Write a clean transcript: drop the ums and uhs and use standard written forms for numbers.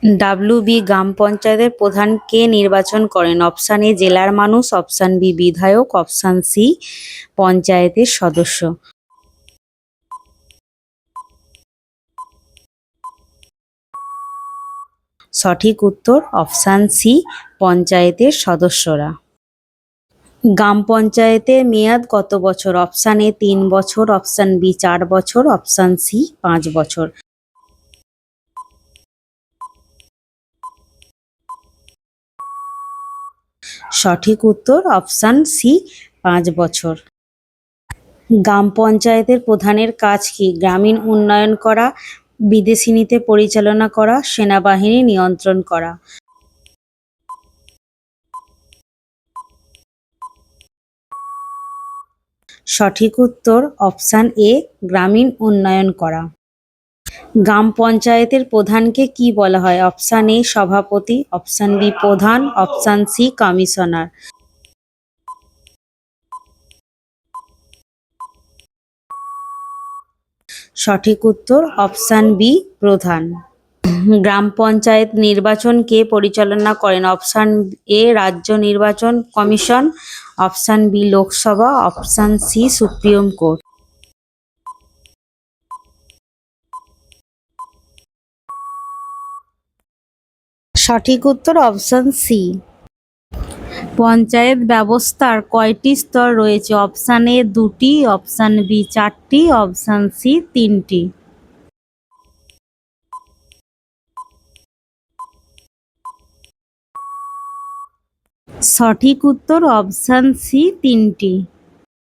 WB গ্রাম পঞ্চায়েতের প্রধান কে নির্বাচন করেন? অপশান এ জেলার মানুষ, অপশান বি বিধায়ক, অপশান সি পঞ্চায়েতের সদস্য। সঠিক উত্তর অপশান সি পঞ্চায়েতের সদস্যরা। গ্রাম পঞ্চায়েতের মেয়াদ কত বছর? অপশান এ 3 বছর, অপশান বি 4 বছর, অপশান সি 5 বছর। সঠিক উত্তর অপশান সি 5 বছর। গ্রাম পঞ্চায়েতের প্রধানের কাজ কি? গ্রামীণ উন্নয়ন করা, বিদেশি নীতি পরিচালনা করা, সেনাবাহিনী নিয়ন্ত্রণ করা। সঠিক উত্তর অপশান এ গ্রামীণ উন্নয়ন করা। গ্রাম পঞ্চায়েতের প্রধানকে কি বলা হয়? অপশান এ সভাপতি, অপশান বি প্রধান, অপশান সি কমিশনার। সঠিক উত্তর অপশান বি প্রধান। গ্রাম পঞ্চায়েত নির্বাচন কে পরিচালনা করেন? অপশান এ রাজ্য নির্বাচন commission, option B Lok Sabha, option C supreme court. সঠিক উত্তর অপশান সি। পঞ্চায়েত ব্যবস্থার কয়টি স্তর রয়েছে? অপশান এ 2টি, অপশান বি 4টি, অপশান সি 3টি। সঠিক উত্তর অপশান সি 3টি।